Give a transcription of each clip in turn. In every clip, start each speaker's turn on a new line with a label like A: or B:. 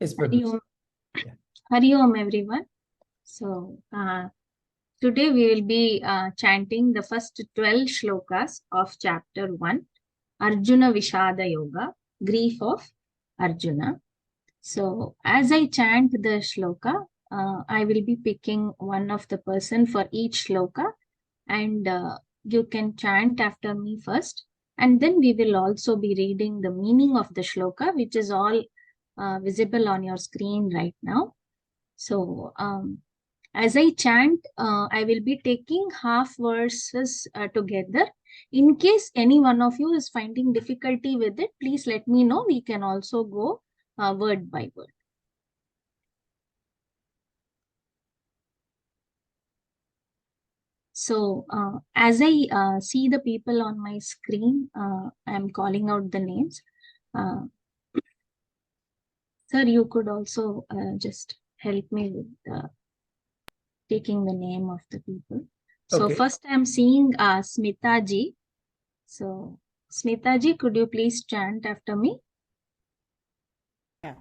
A: Yes,
B: Hari
A: Prabhu.
B: Om,
A: Yeah.
B: Hari Om everyone. So, today we will be chanting the first 12 shlokas of chapter 1, Arjuna Vishada Yoga, Grief of Arjuna. So, as I chant the shloka, I will be picking one of the person for each shloka, and you can chant after me first. And then we will also be reading the meaning of the shloka, which is all visible on your screen right now. So, as I chant, I will be taking half verses together. In case any one of you is finding difficulty with it, please let me know. We can also go word by word. So, as I see the people on my screen, I am calling out the names. Sir, you could also just help me with taking the name of the people. So
A: Okay.
B: first I'm seeing Smita ji. So Smita ji, could you please chant after me?
C: Yeah.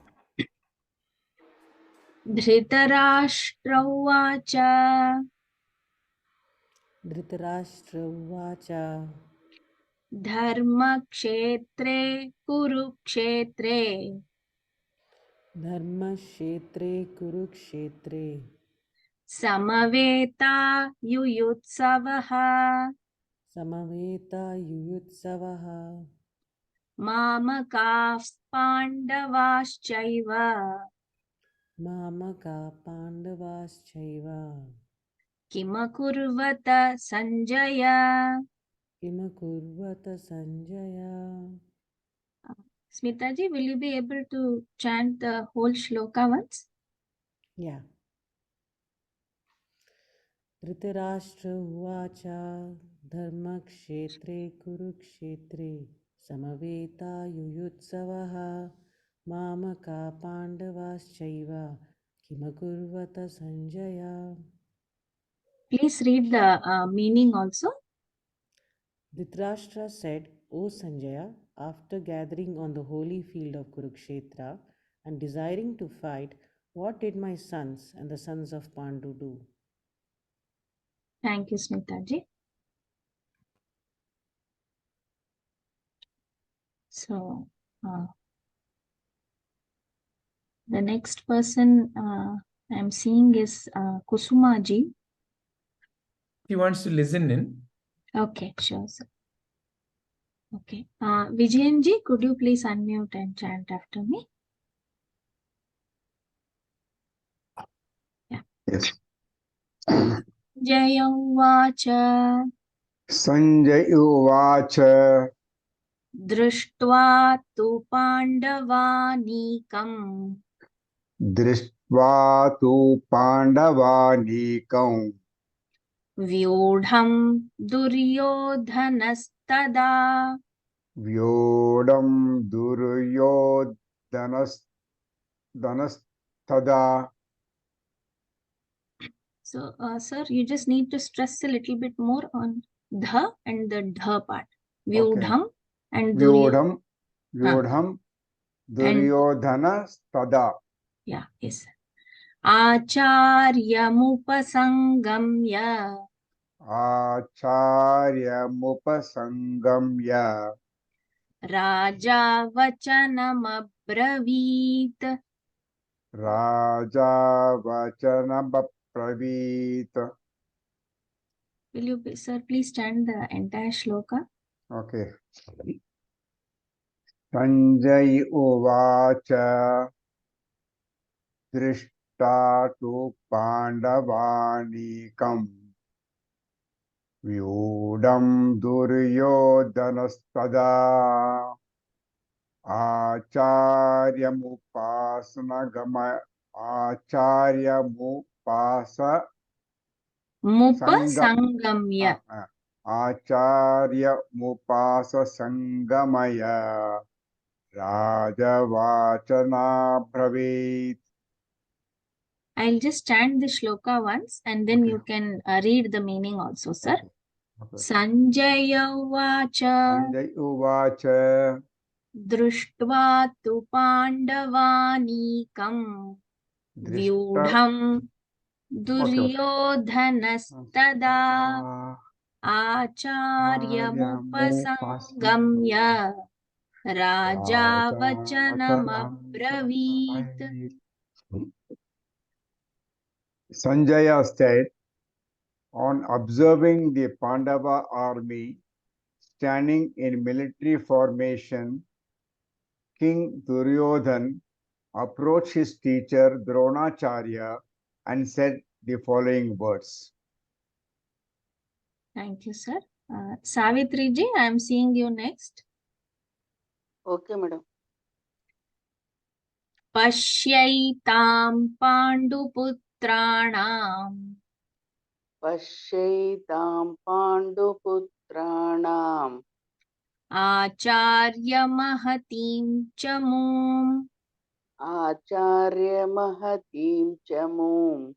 B: Dhritarashtra uvacha
C: Dhritarashtra Uvacha
B: dharma kshetre kurukshetre
C: Dharma Kshetre Kurukshetre
B: samaveta yuyutsavaha
C: Samaveta Yuyutsavaha
B: mamakaः pandavaschaiva
C: Mamaka Pandavaschaiva
B: kimakurvata sanjaya.
C: Kimakurvata Sanjaya.
B: Smita ji, will you be able to chant the whole shloka once?
C: Yeah. Dhritarashtra Uvacha Dharma Kshetre Kurukshetre Samaveta Yuyutsavaha Mamaka Pandavaschaiva Kimakurvata Sanjaya.
B: Please read the meaning also.
C: Dhritarashtra said, O Sanjaya, after gathering on the holy field of Kurukshetra and desiring to fight, what did my sons and the sons of Pandu do?
B: Thank you, Smita ji. So, the next person I'm seeing is Kusuma ji.
A: He wants to listen in.
B: Okay, sure, sir. Okay. Vijayan ji, could you please unmute and chant after me? Yeah.
D: Yes.
B: Jaya uvacha
D: Sanjay Uvacha
B: drishtva tu pandavanikam
D: Drishtva tu Pandavanikam
B: vyodham duryodhanastada
D: Vyodam Duryodhanastada.
B: So, sir, you just need to stress a little bit more on dha and the dha part. Vyodham and
D: Vyodham
B: and
D: Duryodhanastada.
B: yeah, yes. Acharyam
D: Acharya Mupasangamya
B: Raja vachanam abravit.
D: Raja Vachana Pravit.
B: Will you, sir, please stand the entire shloka?
D: Okay. Sanjay Uvacha Drishta tu Pandavanikam Vyudam Duryodhanastada Acharya Mupasana Gama Acharya Mupasa
B: Mupa
D: Sangam
B: sangamya.
D: Acharya Mupasa Sangamaya Rajavachana Bravit.
B: I'll just chant the shloka once and then you can read the meaning also, sir.
D: Okay.
B: Sanjaya uvacha
D: Sanjay Uvacha
B: दृष्ट्वा तु पाण्डवानीकम् व्यूढम् दुर्योधनस्तदा आचार्यमुपसंगम्य राजा वचनमब्रवीत्.
D: Sanjaya said, on observing the Pandava army standing in military formation, King Duryodhan approached his teacher Dronacharya and said the following words.
B: Thank you, sir. Savitri ji, I am seeing you next.
E: Okay, madam.
B: Pashyaitam Panduputraणाम्
E: Pashyaitam Panduputranam
B: Acharya Mahatim Chamum
E: Acharya Mahatim Chamum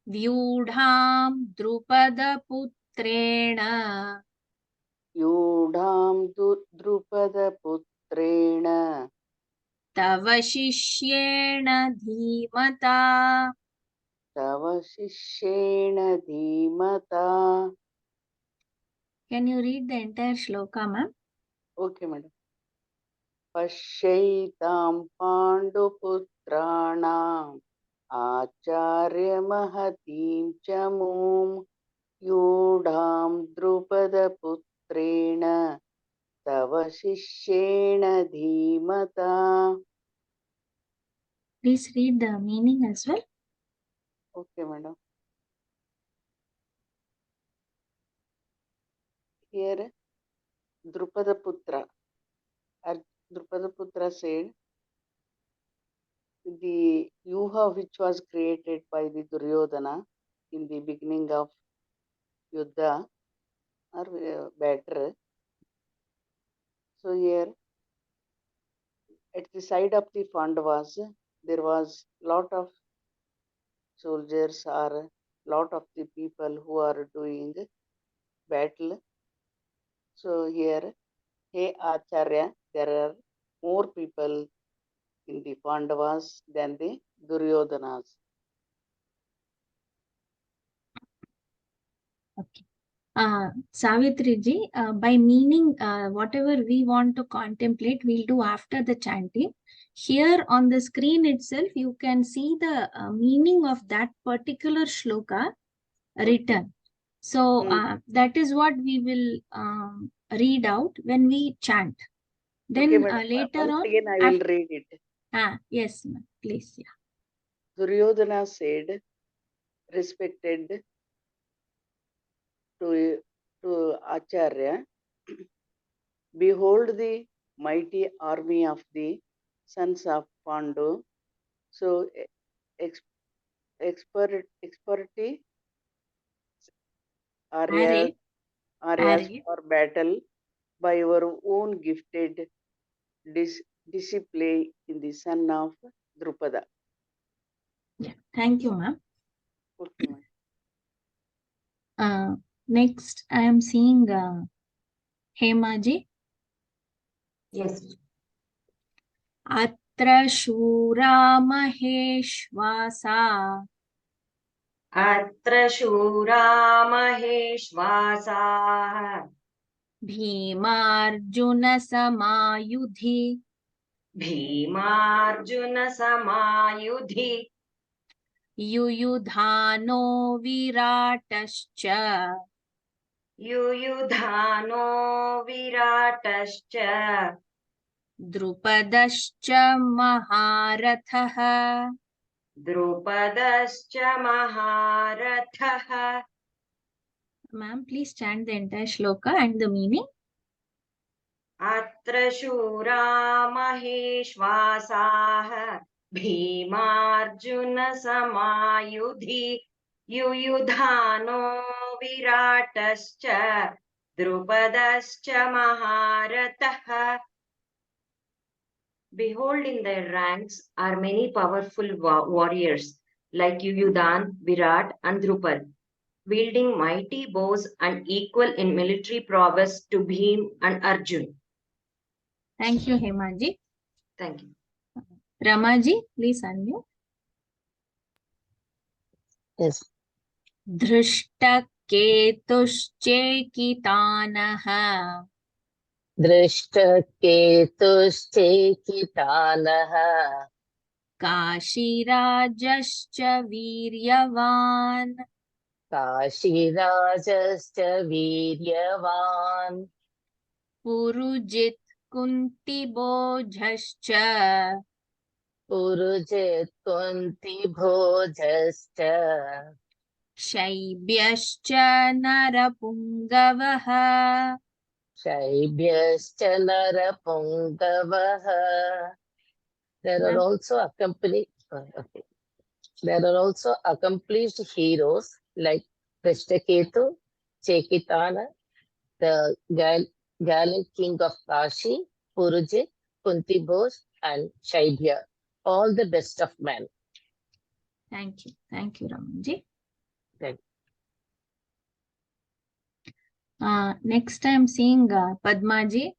B: Vyudham Drupada Putrena
E: Yudham Drupada Putrena
B: Tava Shishyena Dhimata.
E: Tava Shishyena Dhimata.
B: Can you read the entire shloka, ma'am?
E: Okay, madam. Pashyaitam Panduputranam Acharya Mahatim Chamum Yudham Drupada Putrena Tava Shishyena Dhimata.
B: Please read the meaning as well.
E: Okay, madam. Here, Drupada Putra. Drupada Putra said, the Yuha which was created by the Duryodhana in the beginning of Yuddha or battle. So here, at the side of the Pandavas, there was lot of soldiers or lot of the people who are doing battle. So here, hey Acharya, there are more people in the Pandavas than the Duryodhanas.
B: Okay. Savitri ji, by meaning, whatever we want to contemplate, we'll do after the chanting. Here on the screen itself, you can see the meaning of that particular shloka written. So that is what we will read out when we chant. Then
E: Okay,
B: later
E: once
B: on,
E: again I will read it.
B: Yes, ma'am. Please. Yeah.
E: Duryodhana said, respected to Acharya, behold the mighty army of the sons of Pandu. So expertise areas for battle by your own gifted display in the son of Drupada.
B: Yeah. Thank you, ma'am.
E: Okay,
B: Next, I am seeing Hema ji.
F: Yes.
B: Atra Shura Maheshwasa.
F: Atra Shura Maheshwasa.
B: Bhimarjuna Samayudhi.
F: Bhimarjuna Samayudhi.
B: Yuyudhano Viratascha.
F: Yuyudhano Viratascha.
B: Drupadascha Maharatha.
F: Drupadascha Maharatha.
B: Ma'am, please chant the entire shloka and the meaning.
F: Atra Shura Maheshwasaha. Bhimarjuna Samayudhi. Yuyudhano Viratascha. Drupadascha Maharatha. Behold, in their ranks are many powerful warriors like Yuyudhan, Virat, and Drupad, wielding mighty bows and equal in military prowess to Bhim and Arjun.
B: Thank you, Hemaji.
F: Thank you.
B: Ramaji, please unmute.
G: Yes.
B: धृष्टकेतुश्चेकितानः
G: दृष्टकेतुश्चेकितानः
B: काशीराजश्च वीर्यवान्
G: काशीराजश्च वीर्यवान्
B: Purujit कुन्तिभोजश्च
G: Purujit कुन्तिभोजश्च
B: शैब्यश्च नरपुङ्गवः
G: शैब्यश्च नरपुङ्गवः. There are also accomplished heroes like Drishtaketu, Chekitana, the gallant king of Kashi, Purujit, Kuntiboj, and Shaibya. All the best of men.
B: Thank you. Thank you, Ramaji.
G: Thank
B: Next I am seeing Padmaji.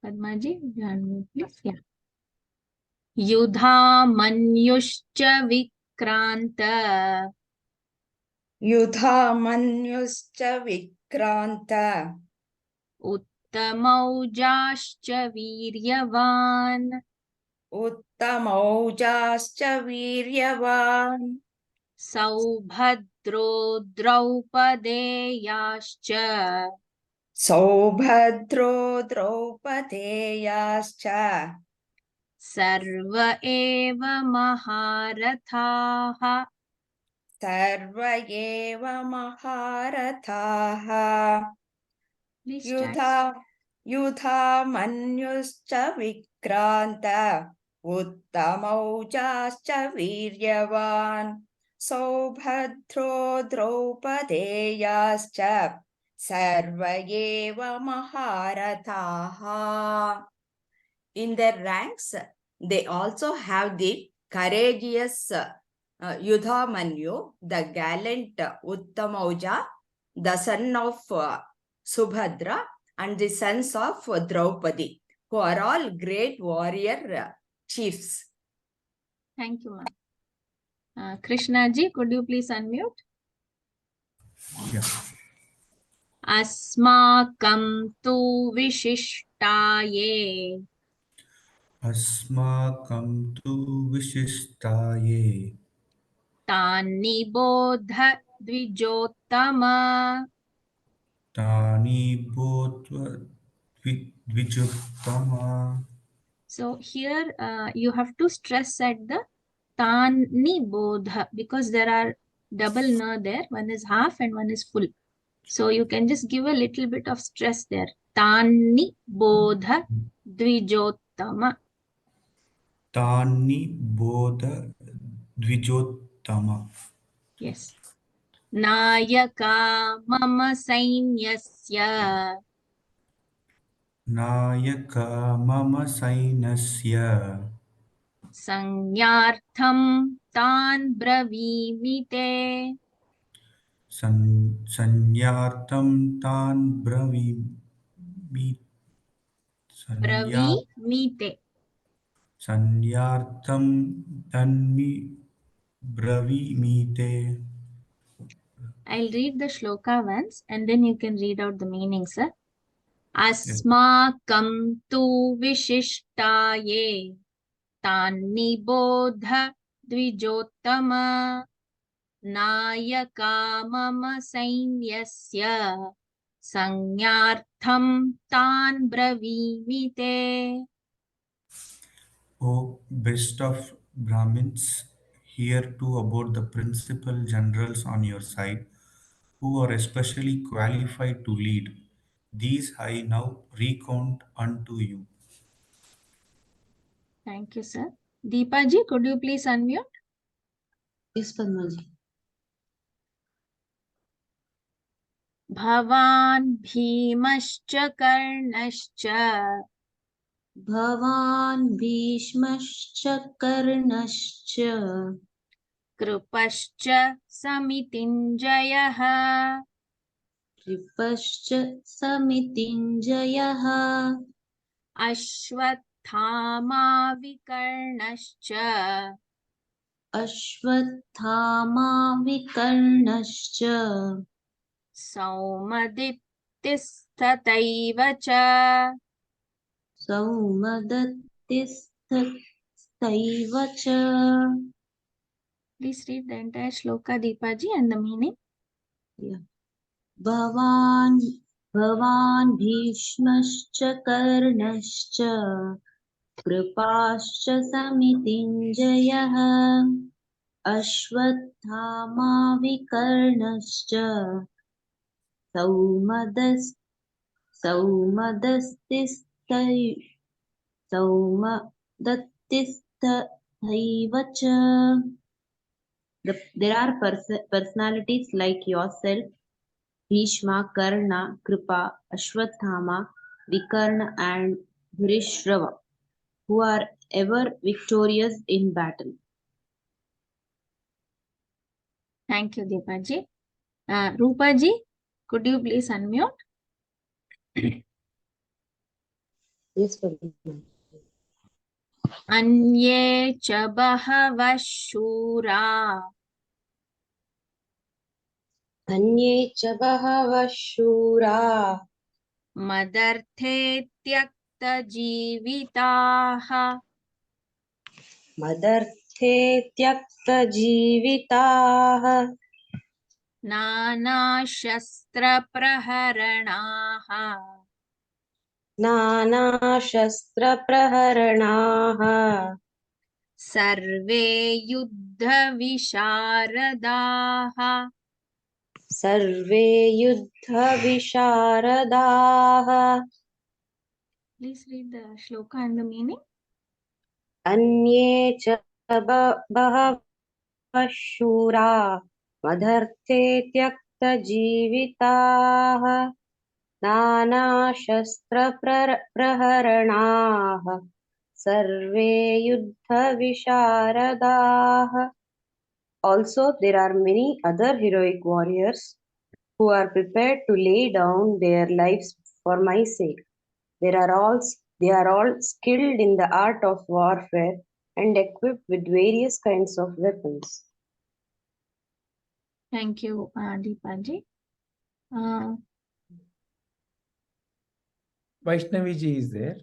B: Padmaji, you unmute, please. Yeah. युधामन्युश्च विक्रान्त
H: युधामन्युश्च विक्रान्त
B: उत्तमौजाश्च वीर्यवान्
H: उत्तमौजाश्च वीर्यवान्
B: सौभद्रो द्रौपदेयाश्च
H: सौभद्रो द्रौपदेयाश्च
B: सर्व एव महारथाः
H: सर्व एव महारथाः
B: Please
H: युधामन्युश्च विक्रान्त उत्तमौजाश्च वीर्यवान् सौभद्रो द्रौपदेयाश्च सर्व एव महारथाः. In their ranks, they also have the courageous Yudhamanyu, the gallant Uttamauja, the son of Subhadra, and the sons of Draupadi, who are all great warrior chiefs.
B: Thank you, ma'am. Krishnaji, could you please unmute?
A: Yeah.
B: Asmakam tu vishishtaye
I: अस्माकं तु विशिष्टाये
B: तानि बोध द्विजोत्तमा.
I: तानि बोध्व द्विजोत्तमा.
B: So here you have to stress at the tani bodha because there are double na there. One is half and one is full. So you can just give a little bit of stress there. Tani bodha dvijottama.
I: तानि बोध द्विजोत्तमा.
B: Yes. Nayaka mama sainyasya
I: Nykaa मम सैन्यस्य
B: संज्ञार्थं तान् ब्रवीमि
I: संज्ञार्थं तान् संज्ञार्थं तन्मि ब्रवीमीते.
B: I'll read the shloka once and then you can read out the meaning, sir. Asmakam tu vishishtaye tani bodha dvijottama nayaka mama sainyasya sangyartham tan bravimite.
I: O best of Brahmins, hear too about the principal generals on your side, who are especially qualified to lead. These I now recount unto you.
B: Thank you, sir. Deepaji, could you please unmute?
G: Yes, Padmaji.
B: Bhavan bhimascha karnascha
G: Bhavan Bhishmascha Karnascha
B: krupascha samitinjayah
G: कृपश्च समितिञ्जयः
B: Ashwatthama विकर्णश्च
G: Ashwatthama विकर्णश्च
B: सौमदित्तिस्तथैव च
G: सौमदत्तिस्तथैव च.
B: Please read the entire shloka, Deepaji, and the meaning.
G: Yeah. भवान् भीष्मश्च कर्णश्च कृपाश्च समितिञ्जयः अश्वत्थामा विकर्णश्च सौमदत्तिस्तथैव च. There are personalities like yourself, Bhishma, Karna, Kripa, Ashwathama, Vikarna and Bhrishrava, who are ever victorious in battle.
B: Thank you, Deepaji. Rupaji, could you please unmute?
G: Yes, Padma.
B: Anye cha bahava shura
G: अन्ये च बहवः शूरा
B: madarte tyakta जीविताः
G: मदर्थे त्यक्तजीविताः
B: नानाशस्त्रप्रहरणाः
G: नानाशस्त्रप्रहरणाः
B: survey युद्धविशारदाः.
G: Survey युद्धविशारदाः.
B: Please read the shloka and the meaning.
G: अन्ये च बहवः शूरा मदर्थे त्यक्तजीविताः नानाशस्त्रप्रहरणाः सर्वे युद्धविशारदाः. Also, there are many other heroic warriors who are prepared to lay down their lives for my sake. They are all skilled in the art of warfare and equipped with various kinds of weapons.
B: Thank you, Deepaji.
A: Vaishnavi ji is there.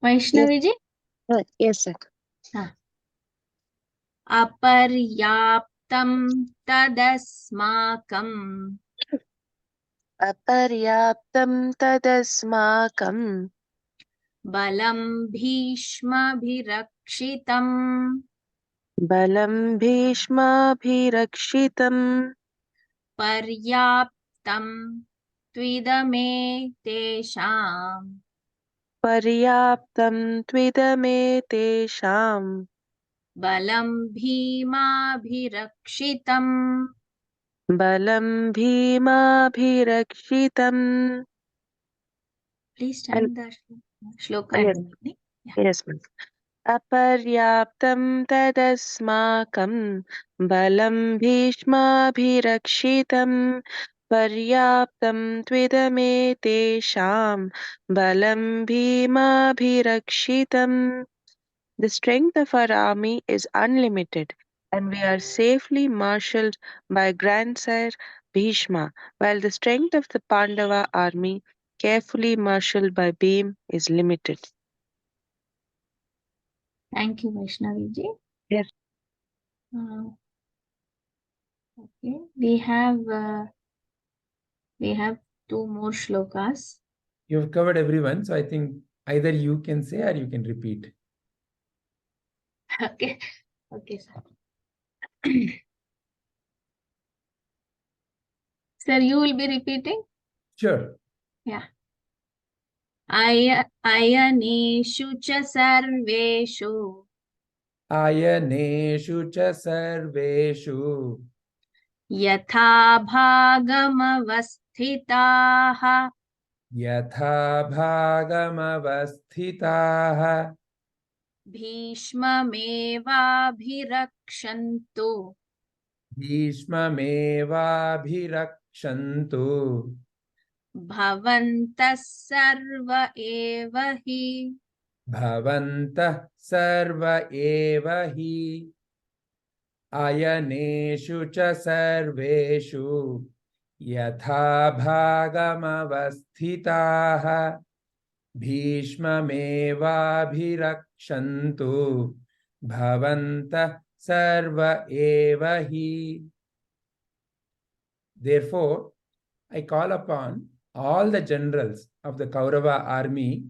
B: Vaishnavi ji?
G: Yes, sir.
B: अपर्याप्तं तदस्माकं
J: अपर्याप्तं तदस्माकं
B: बलं भीष्मभिरक्षितम्
J: बलं भीष्माभिरक्षितं
B: पर्याप्तं त्विदमे तेषाम्
J: पर्याप्तं त्विदमेतेषां
B: बलं भीमाभिरक्षितम्.
J: बलं भीमाभिरक्षितम्.
B: Please chant the shloka and
J: Yes,
B: the meaning.
J: yes, ma'am. अपर्याप्तं तदस्माकं बलं भीष्माभिरक्षितं पर्याप्तं त्विदमेतेषां बलं भीमाभिरक्षितम्. The strength of our army is unlimited, and we are safely marshalled by grandsire Bhishma, while the strength of the Pandava army, carefully marshalled by Bhim, is limited.
B: Thank you, Vaishnavi ji.
J: Yes.
B: Okay, we have two more shlokas.
A: You've covered everyone, so I think either you can say or you can repeat.
B: Okay, sir. Sir, you will be repeating?
A: Sure.
B: Yeah. Ayaneshu cha sarveshu
A: Ayaneshu cha sarveshu
B: yatha bhagamavasthitaha
A: yatha bhagamavasthitaha
B: bhishmamevabhirakshantu
A: bhishmamevabhirakshantu Abhirakṣantu.
B: Bhavantah sarva eva hi.
A: Bhavantah sarva eva hi. Ayaneshu cha sarveshu. Yatha bhagamavasthitaha. Bhishmamevabhirakṣantu. Bhavantah sarva eva hi. Therefore, I call upon all the generals of the Kaurava army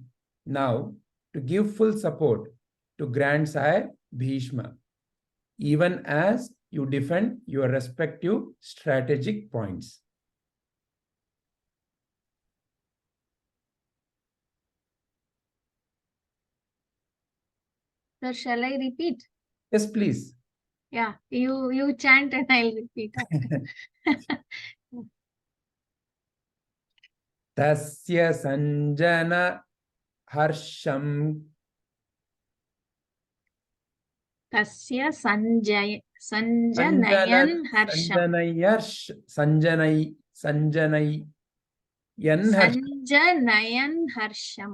A: now to give full support to Grandsire Bhishma, even as you defend your respective strategic points.
B: Sir, shall I repeat?
A: Yes, please.
B: Yeah, you chant and I'll repeat after.
A: Tasya sanjana harsham.
B: Tasya sanjanayan harsham. Sanjanayan harsham.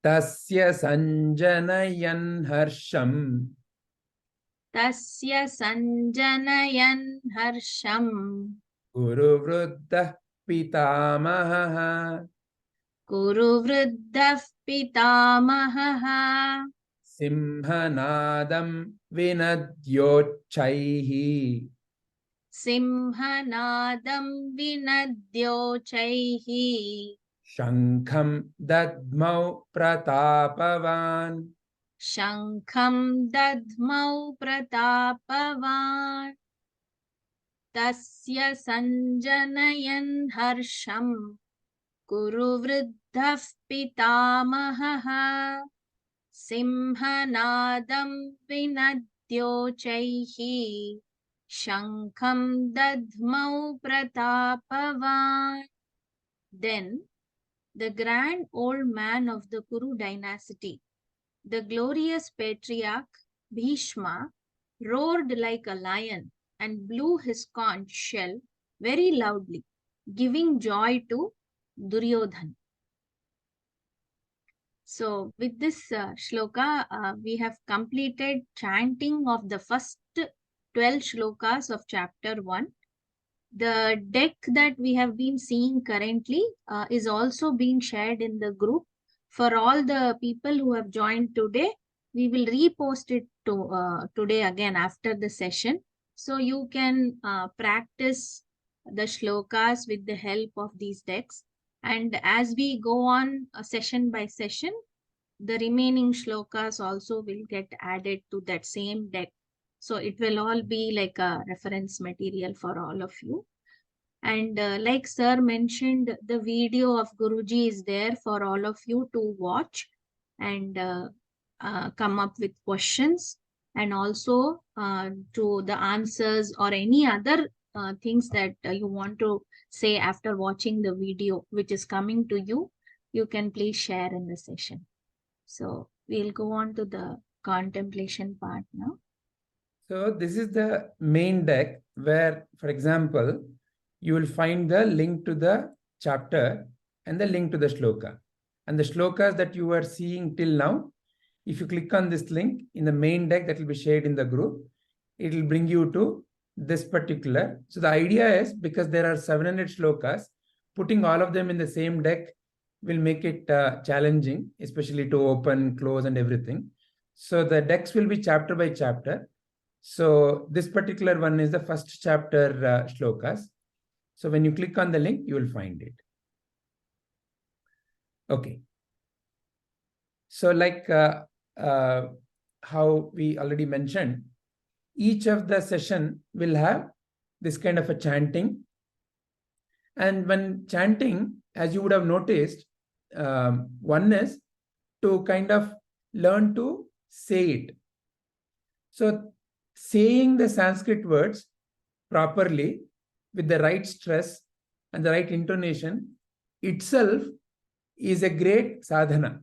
A: Tasya sanjanayan harsham.
B: Tasya sanjanayan harsham.
A: Guru vruddha pitamaha.
B: Guru vruddha pitamaha.
A: Simhanadam vinadyochaihi.
B: Simhanadam vinadyochaihi.
A: Shankham dadmau pratapavan.
B: Shankham dadmau pratapavan. Tasya sanjanayan harsham. Guru vruddha pitamaha. Simhanadam vinadyochaihi. Shankham dadmau pratapavan. Then the grand old man of the Kuru dynasty, the glorious patriarch Bhishma, roared like a lion and blew his conch shell very loudly, giving joy to Duryodhana. So with this shloka, we have completed chanting of the first 12 shlokas of chapter 1. The deck that we have been seeing currently is also being shared in the group. For all the people who have joined today, we will repost it to today again after the session. So you can practice the shlokas with the help of these decks. And as we go on session by session, the remaining shlokas also will get added to that same deck. So it will all be like a reference material for all of you. And like sir mentioned, the video of Guruji is there for all of you to watch and come up with questions, and also to the answers or any other things that you want to say after watching the video which is coming to you, you can please share in the session. So we'll go on to the contemplation part now.
A: So this is the main deck where, for example, you will find the link to the chapter and the link to the shloka. And the shlokas that you are seeing till now, if you click on this link in the main deck that will be shared in the group, it will bring you to this particular. So the idea is, because there are 700 shlokas, putting all of them in the same deck will make it challenging, especially to open, close, and everything. So the decks will be chapter by chapter. So this particular one is the first chapter shlokas. So when you click on the link, you will find it. Okay. So like how we already mentioned, each of the session will have this kind of a chanting. And when chanting, as you would have noticed, one is to kind of learn to say it. So saying the Sanskrit words properly with the right stress and the right intonation itself is a great sadhana.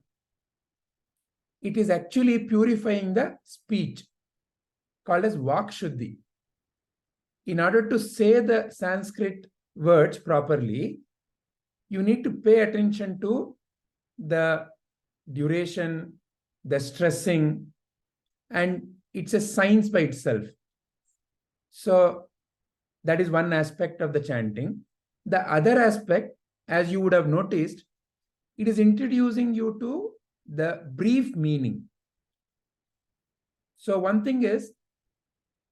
A: It is actually purifying the speech, called as Vak Shuddhi. in order to say the Sanskrit words properly, you need to pay attention to the duration, the stressing, and it's a science by itself. So that is one aspect of the chanting. The other aspect, as you would have noticed, it is introducing you to the brief meaning. So one thing is,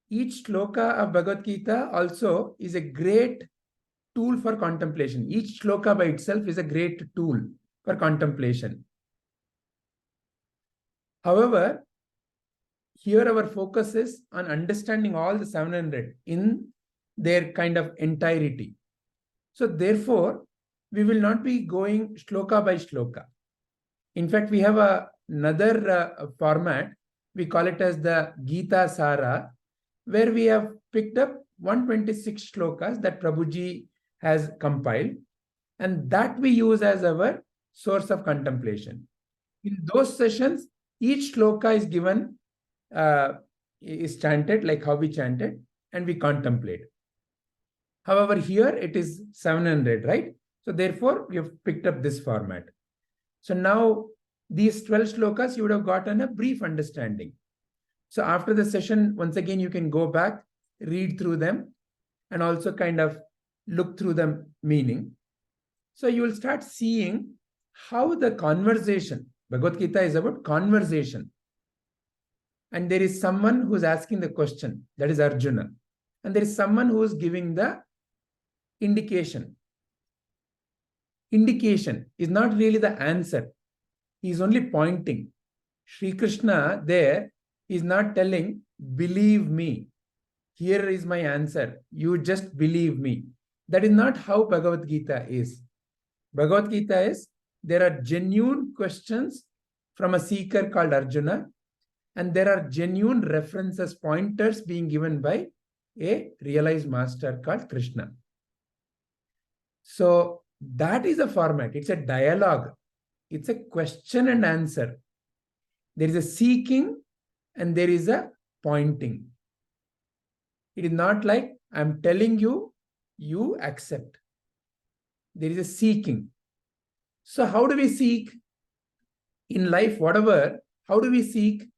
A: each shloka of Bhagavad Gita also is a great tool for contemplation. Each shloka by itself is a great tool for contemplation. However, here our focus is on understanding all the 700 in their kind of entirety. So therefore, we will not be going shloka by shloka. In fact, we have another format. We call it as the Gita Sara, where we have picked up 126 shlokas that Prabhuji has compiled, and that we use as our source of contemplation. In those sessions, each shloka is given, is chanted like how we chanted, and we contemplate. However, here it is 700, right? So therefore, we have picked up this format. So now these 12 shlokas, you would have gotten a brief understanding. So after the session, once again, you can go back, read through them, and also kind of look through the meaning. So you will start seeing how the conversation, Bhagavad Gita is about conversation. And there is someone who is asking the question, that is Arjuna. And there is someone who is giving the indication. Indication is not really the answer. He is only pointing. Sri Krishna there is not telling, believe me. Here is my answer. You just believe me. That is not how Bhagavad Gita is. Bhagavad Gita is, there are genuine questions from a seeker called Arjuna, and there are genuine references, pointers being given by a realized master called Krishna. So that is a format. It's a dialogue. It's a question and answer. There is a seeking and there is a pointing. It is not like I'm telling you, you accept. There is a seeking. So how do we seek in life, whatever? How do we seek?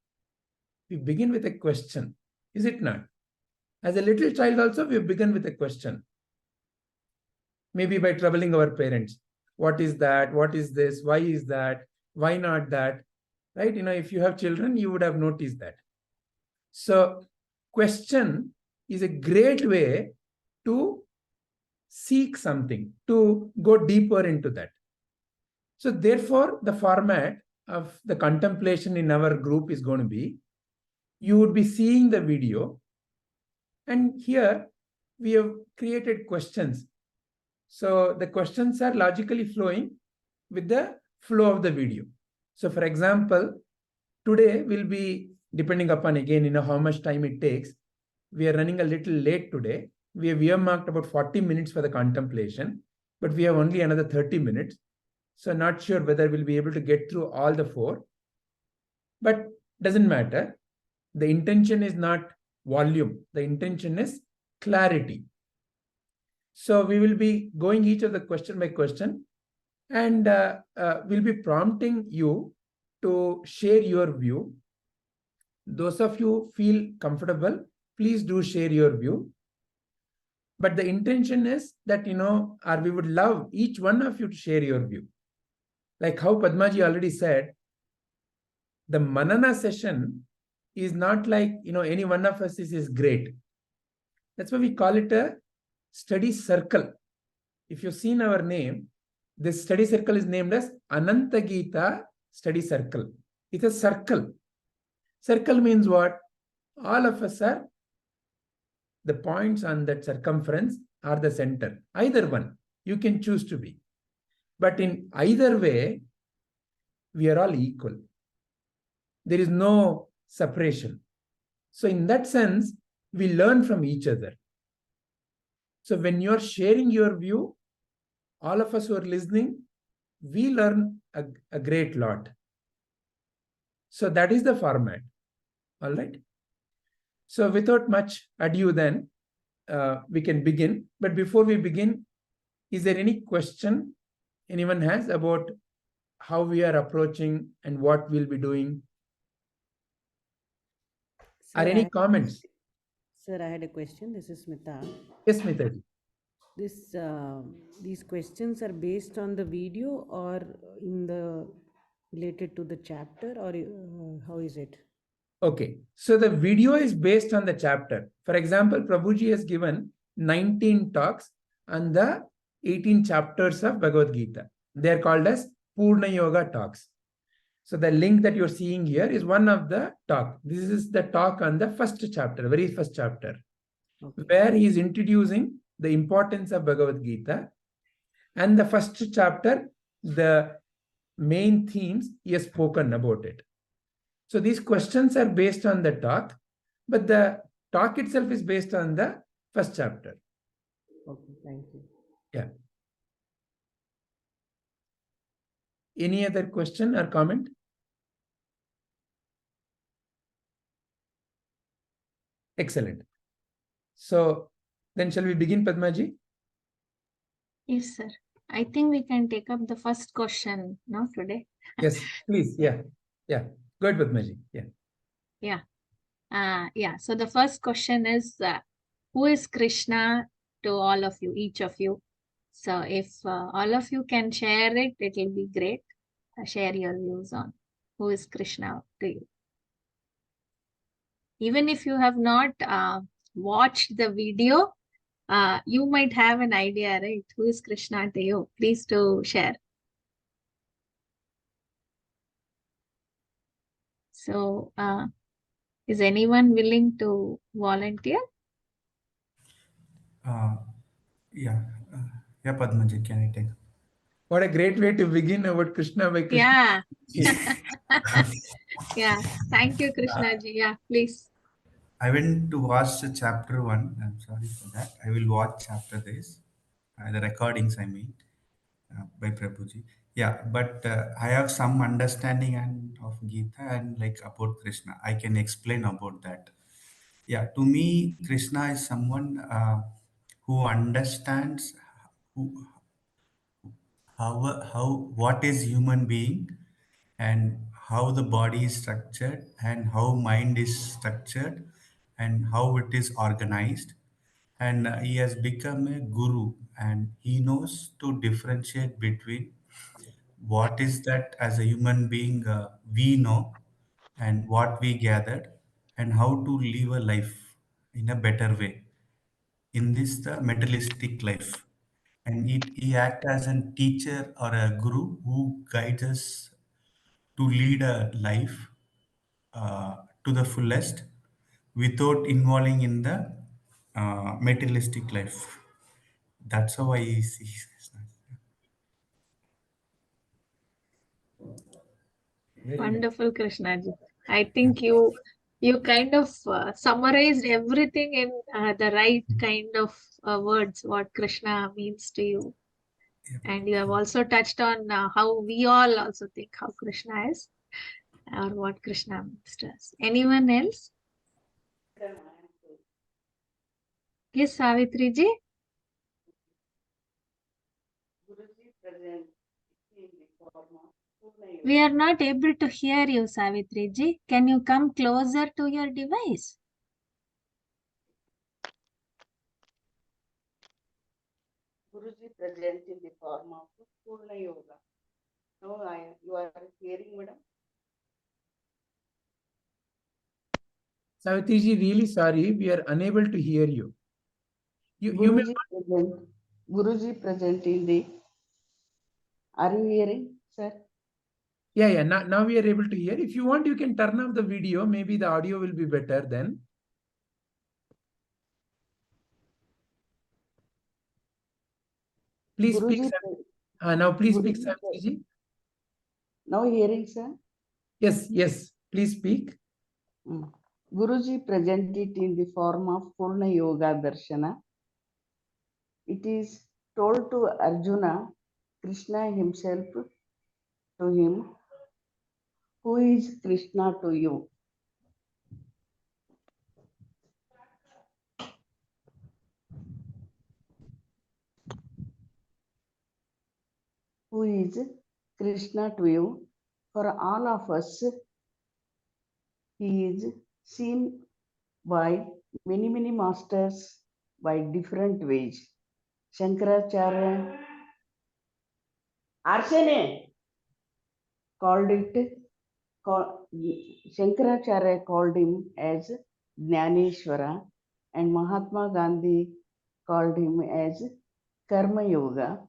A: We begin with a question. Is it not? As a little child also, we begin with a question. Maybe by troubling our parents. What is that? What is this? Why is that? Why not that? Right? If you have children, you would have noticed that. So question is a great way to seek something, to go deeper into that. So therefore, the format of the contemplation in our group is going to be, you would be seeing the video, and here we have created questions. So the questions are logically flowing with the flow of the video. So for example, today will be, depending upon again, how much time it takes. We are running a little late today. We have earmarked about 40 minutes for the contemplation, but we have only another 30 minutes. So not sure whether we'll be able to get through all the 4, but doesn't matter. The intention is not volume. The intention is clarity. So we will be going each of the question by question, and we'll be prompting you to share your view. Those of you feel comfortable, please do share your view. But the intention is that, or we would love each one of you to share your view. Like how Padmaji already said, the Manana session is not like, any one of us is great. That's why we call it a study circle. If you've seen our name, this study circle is named as Ananta Gita Study Circle. It's a circle. Circle means what? All of us are, the points on that circumference are the center. Either one, you can choose to be. But in either way, we are all equal. There is no separation. So in that sense, we learn from each other. So when you're sharing your view, all of us who are listening, we learn a great lot. So that is the format. All right. So without much ado then, we can begin. But before we begin, is there any question anyone has about how we are approaching and what we'll be doing?
C: Sir,
A: Are any comments?
C: Sir, I had a question. This is Smita.
A: Yes, Smita.
C: These questions are based on the video or related to the chapter, or how is it?
A: Okay, so the video is based on the chapter. For example, Prabhuji has given 19 talks on the 18 chapters of Bhagavad Gita. They are called as Purna Yoga talks. So the link that you're seeing here is one of the talk. This is the talk on the first chapter, very first chapter,
C: Okay.
A: where he is introducing the importance of Bhagavad Gita. And the first chapter, the main themes, he has spoken about it. So these questions are based on the talk, but the talk itself is based on the first chapter.
C: Okay, thank you.
A: Yeah. Any other question or comment? Excellent. So then shall we begin, Padmaji?
B: Yes, sir. I think we can take up the first question now today.
A: Yes, please. Yeah. Yeah. Go ahead, Padmaji. Yeah.
B: Yeah. So the first question is, who is Krishna to all of you, each of you? So if all of you can share it, it will be great. Share your views on who is Krishna to you. Even if you have not watched the video, you might have an idea, right? Who is Krishna to you? Please do share. So, is anyone willing to volunteer?
I: Yeah, Padmaji, can I take?
A: What a great way to begin about Krishna by Krishna.
B: Yeah. Yeah. Thank you, Krishna ji. Yeah, please.
I: I went to watch the chapter 1. I'm sorry for that. I will watch chapter this, the recordings, I mean, by Prabhuji. Yeah, but I have some understanding of Gita and like about Krishna. I can explain about that. Yeah, to me, Krishna is someone who understands who, how what is human being, and how the body is structured, and how mind is structured, and how it is organized. And he has become a guru, and he knows to differentiate between what is that as a human being we know, and what we gathered, and how to live a life in a better way in this the materialistic life. And he act as a teacher or a guru who guides us to lead a life to the fullest without involving in the materialistic life. That's how I see Krishna.
A: Very nice.
B: Wonderful, Krishna ji. I think you kind of summarized everything in the right kind of words, what Krishna means to you. And you have also touched on how we all also think how Krishna is, or what Krishna means to us. Anyone else? Yes, Savitri ji. We are not able to hear you, Savitri ji. Can you come closer to your device?
E: Guruji present in the form of Purna Yoga. Now you are hearing, madam?
A: Savitri, really sorry, we are unable to hear you. You may.
E: Guruji present in the. Are you hearing, sir?
A: Yeah. Now we are able to hear. If you want, you can turn off the video. Maybe the audio will be better then. Please speak. Now please speak, Savitri ji.
E: Now hearing, sir?
A: Yes. Please speak.
E: Guruji presented in the form of Purna Yoga Darshana. It is told to Arjuna, Krishna himself to him, who is Krishna to you? who is Krishna to you. For all of us, he is seen by many masters by different ways. Shankaracharya Arsene called Shankaracharya called him as Jnaneshwara, and Mahatma Gandhi called him as Karma Yoga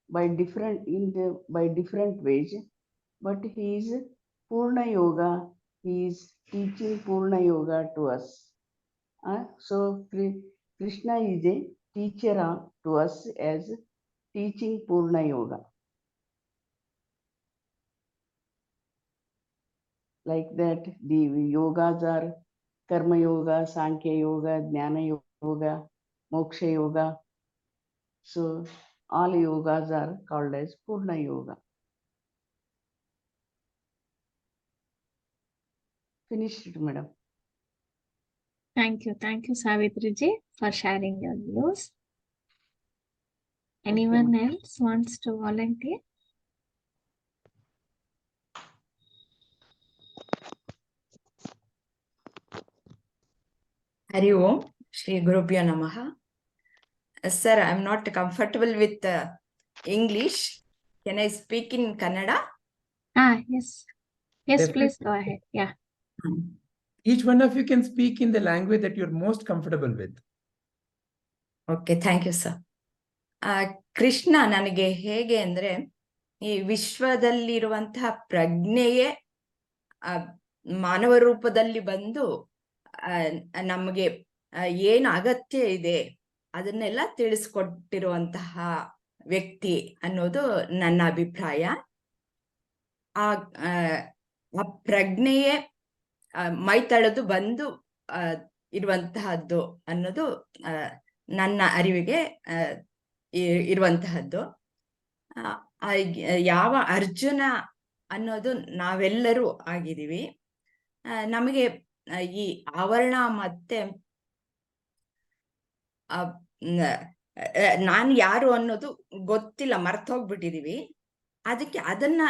E: by different ways. But he is Purna Yoga. He is teaching Purna Yoga to us. So Krishna is a teacher to us as teaching Purna Yoga. Like that, the yogas are Karma Yoga, Sankhya Yoga, Jnana Yoga, Moksha Yoga. So all yogas are called as Purna Yoga. Finished it, madam.
B: Thank you, Savitriji, for sharing your views. Anyone else wants to volunteer?
H: Hari Om, Shri Gurubhyo Namaha. Sir, I'm not comfortable with English. Can I speak in Kannada?
B: Yes. Yes,
A: Definitely.
B: please go ahead. Yeah.
A: Each one of you can speak in the language that you're most comfortable with.
H: Okay, thank you, sir. Krishna ನನಗೆ ಹೇಗೆ ಅಂದ್ರೆ ಈ ವಿಶ್ವದಲ್ಲಿರುವಂತಹ ಪ್ರಜ್ಞೆಯೇ ಮಾನವ ರೂಪದಲ್ಲಿ ಬಂದು ನಮಗೆ ಏನು ಅಗತ್ಯ ಇದೆ ಅದನ್ನೆಲ್ಲ ತಿಳಿಸ್ಕೊಟ್ಟಿರುವಂತಹ ವ್ಯಕ್ತಿ ಅನ್ನೋದು ನನ್ನ ಅಭಿಪ್ರಾಯ. ಆ ಪ್ರಜ್ಞೆಯೇ ಮೈ ತಳೆದು ಬಂದು ಇರುವಂತಹದ್ದು ಅನ್ನೋದು ನನ್ನ ಅರಿವಿಗೆ ಇರುವಂತಹದ್ದು. ಯಾವ ಅರ್ಜುನ ಅನ್ನೋದು ನಾವೆಲ್ಲರೂ ಆಗಿದ್ದೀವಿ. ನಮಗೆ ಈ ಆವರಣ ಮತ್ತೆ ನಾನು ಯಾರು ಅನ್ನೋದು ಗೊತ್ತಿಲ್ಲ, ಮರ್ತೋಗ್ಬಿಟ್ಟಿದೀವಿ. ಅದಕ್ಕೆ ಅದನ್ನ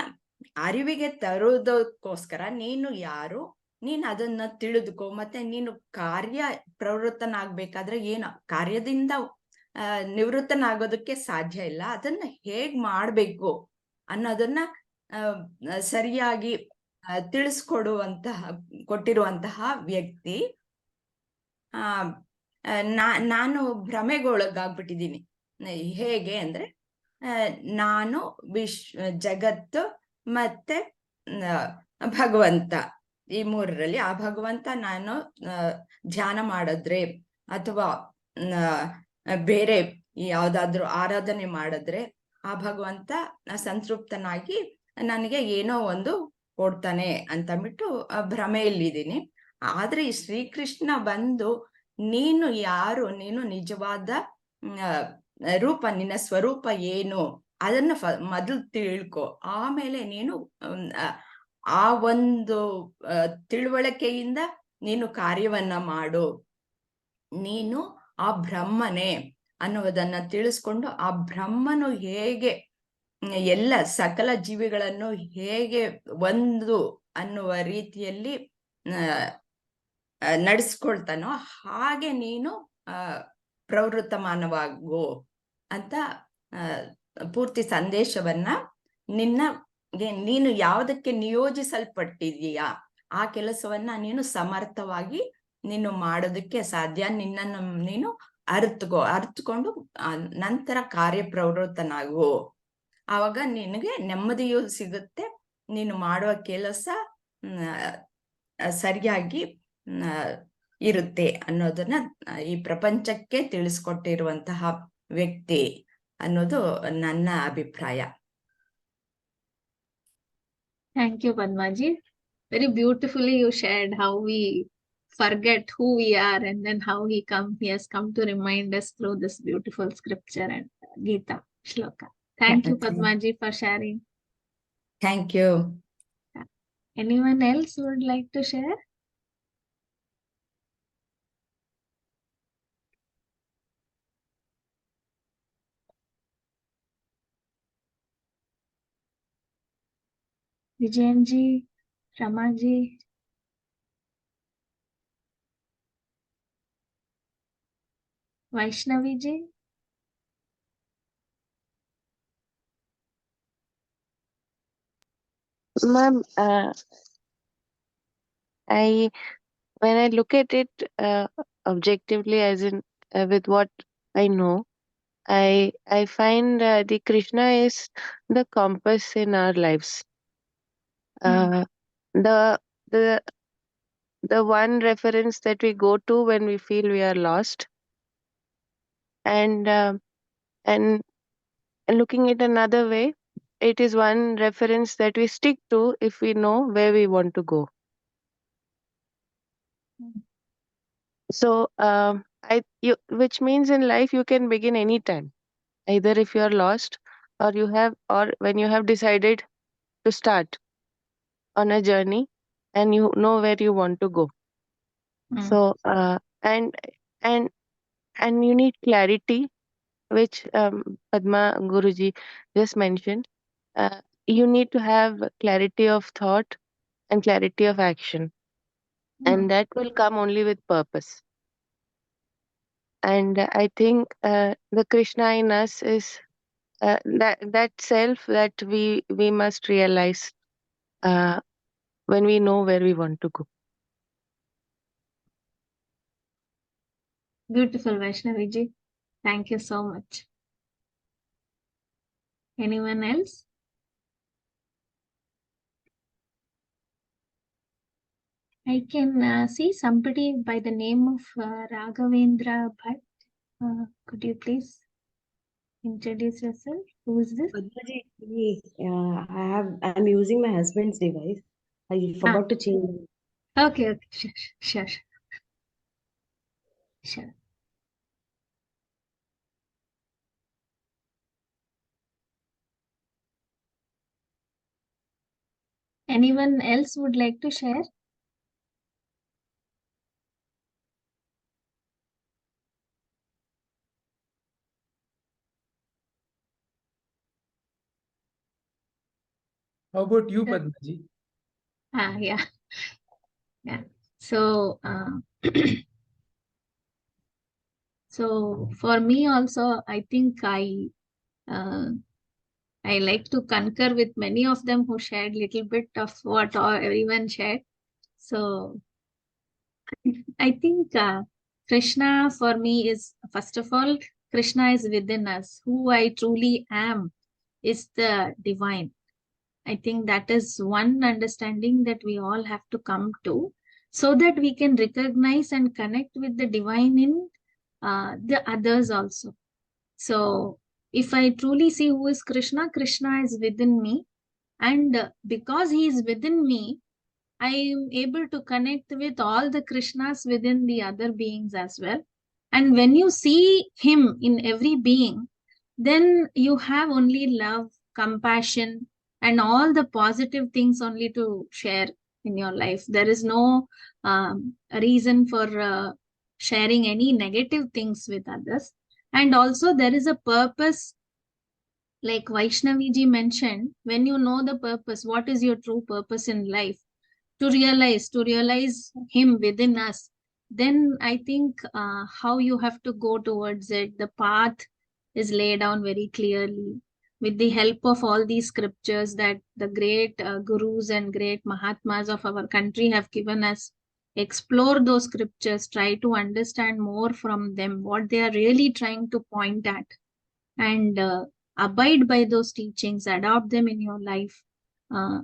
H: ಅರಿವಿಗೆ ತರೋದಕ್ಕೋಸ್ಕರ ನೀನು ಯಾರು, ನೀನು ಅದನ್ನ ತಿಳಿದುಕೋ, ಮತ್ತೆ ನೀನು ಕಾರ್ಯ ಪ್ರವೃತ್ತನಾಗ್ಬೇಕಾದ್ರೆ ಏನು ಕಾರ್ಯದಿಂದ ನಿವೃತ್ತನಾಗೋದಕ್ಕೆ ಸಾಧ್ಯ ಇಲ್ಲ, ಅದನ್ನ ಹೇಗ್ ಮಾಡ್ಬೇಕು ಅನ್ನೋದನ್ನ ಸರಿಯಾಗಿ ಕೊಟ್ಟಿರುವಂತಹ ವ್ಯಕ್ತಿ. ನಾನು ಭ್ರಮೆಗೊಳಗಾಗ್ಬಿಟ್ಟಿದ್ದೀನಿ. ಹೇಗೆ ಅಂದ್ರೆ ನಾನು ಜಗತ್ತು ಮತ್ತೆ ಭಗವಂತ ಈ ಮೂರರಲ್ಲಿ, ಆ ಭಗವಂತ ನಾನು ಧ್ಯಾನ ಮಾಡಿದ್ರೆ ಅಥವಾ ಬೇರೆ ಯಾವ್ದಾದ್ರು ಆರಾಧನೆ ಮಾಡಿದ್ರೆ ಆ ಭಗವಂತ ಸಂತೃಪ್ತನಾಗಿ ನನಗೆ ಏನೋ ಒಂದು ಕೊಡ್ತಾನೆ ಅಂತಂದ್ಬಿಟ್ಟು ಭ್ರಮೆಯಲ್ಲಿದ್ದೀನಿ. ಆದ್ರೆ ಈ ಶ್ರೀಕೃಷ್ಣ ಬಂದು ನೀನು ಯಾರು, ನೀನು ನಿಜವಾದ ರೂಪ, ನಿನ್ನ ಸ್ವರೂಪ ಏನು ಅದನ್ನ ಮೊದಲು ತಿಳ್ಕೊ, ಆಮೇಲೆ ನೀನು ಆ ಒಂದು ತಿಳುವಳಿಕೆಯಿಂದ ನೀನು ಕಾರ್ಯವನ್ನ ಮಾಡು. ನೀನು ಆ ಬ್ರಹ್ಮನೇ ಅನ್ನುವುದನ್ನ ತಿಳಿಸ್ಕೊಂಡು ಆ ಬ್ರಹ್ಮನು ಹೇಗೆ ಎಲ್ಲ ಸಕಲ ಜೀವಿಗಳನ್ನು ಹೇಗೆ ಒಂದು ಅನ್ನುವ ರೀತಿಯಲ್ಲಿ ನಡೆಸ್ಕೊಳ್ತಾನೋ ಹಾಗೆ ನೀನು ಪ್ರವೃತ್ತಮಾನವಾಗು ಅಂತ ಪೂರ್ತಿ ಸಂದೇಶವನ್ನ ನೀನು ಯಾವುದಕ್ಕೆ ನಿಯೋಜಿಸಲ್ಪಟ್ಟಿದೀಯಾ ಆ ಕೆಲಸವನ್ನ ನೀನು ಸಮರ್ಥವಾಗಿ ನೀನು ಮಾಡೋದಕ್ಕೆ ಸಾಧ್ಯ. ನಿನ್ನನ್ನು ನೀನು ಅರ್ಥಕೊಂಡು ನಂತರ ಕಾರ್ಯಪ್ರವೃತ್ತನಾಗು. ಆವಾಗ ನಿನಗೆ ನೆಮ್ಮದಿಯೂ ಸಿಗುತ್ತೆ, ನೀನು ಮಾಡುವ ಕೆಲಸ ಸರಿಯಾಗಿ ಇರುತ್ತೆ ಅನ್ನೋದನ್ನ ಈ ಪ್ರಪಂಚಕ್ಕೆ ತಿಳಿಸ್ಕೊಟ್ಟಿರುವಂತಹ ವ್ಯಕ್ತಿ ಅನ್ನೋದು ನನ್ನ ಅಭಿಪ್ರಾಯ.
B: Thank you, Padmaji. Very beautifully you shared how we forget who we are and then how he has come to remind us through this beautiful scripture and Gita shloka. Thank you, Padmaji, for sharing.
H: Thank you.
B: Anyone else would like to share? Vijayanji, Ramaji. Vaishnavi ji.
J: Ma'am, when I look at it objectively, as in with what I know, I find the Krishna is the compass in our lives. Uh, the the the one reference that we go to when we feel we are lost, and and looking at another way, it is one reference that we stick to if we know where we want to go. So which means in life you can begin anytime, either if you are lost or when you have decided to start on a journey and you know where you want to go. So and and and you need clarity, which Padma Guruji just mentioned. You need to have clarity of thought and clarity of action, and that will come only with purpose. And I think the Krishna in us is that self that we must realize uh, when we know where we want to go.
B: Beautiful, Vaishnavi ji. Thank you so much. Anyone else? I can see somebody by the name of Raghavendra Bhatt. Could you please introduce yourself? Who is this?
G: I'm using my husband's device. I forgot to change.
B: Okay, sure. Anyone else would like to share?
A: How about you, Padmaji?
B: Yeah. So, so for me also, I think I like to concur with many of them who shared little bit of what everyone shared. So I think Krishna for me is, first of all, Krishna is within us. Who I truly am is the divine. I think that is one understanding that we all have to come to, so that we can recognize and connect with the divine in the others also. So if I truly see who is Krishna, Krishna is within me. And because he is within me, I am able to connect with all the Krishnas within the other beings as well. And when you see him in every being, then you have only love, compassion, and all the positive things only to share in your life. There is no reason for sharing any negative things with others. And also there is a purpose, like Vaishnavi ji mentioned, when you know the purpose, what is your true purpose in life, to realize him within us, then I think how you have to go towards it, the path is laid down very clearly with the help of all these scriptures that the great gurus and great mahatmas of our country have given us. Explore those scriptures, try to understand more from them what they are really trying to point at, and abide by those teachings, adopt them in your life, uh,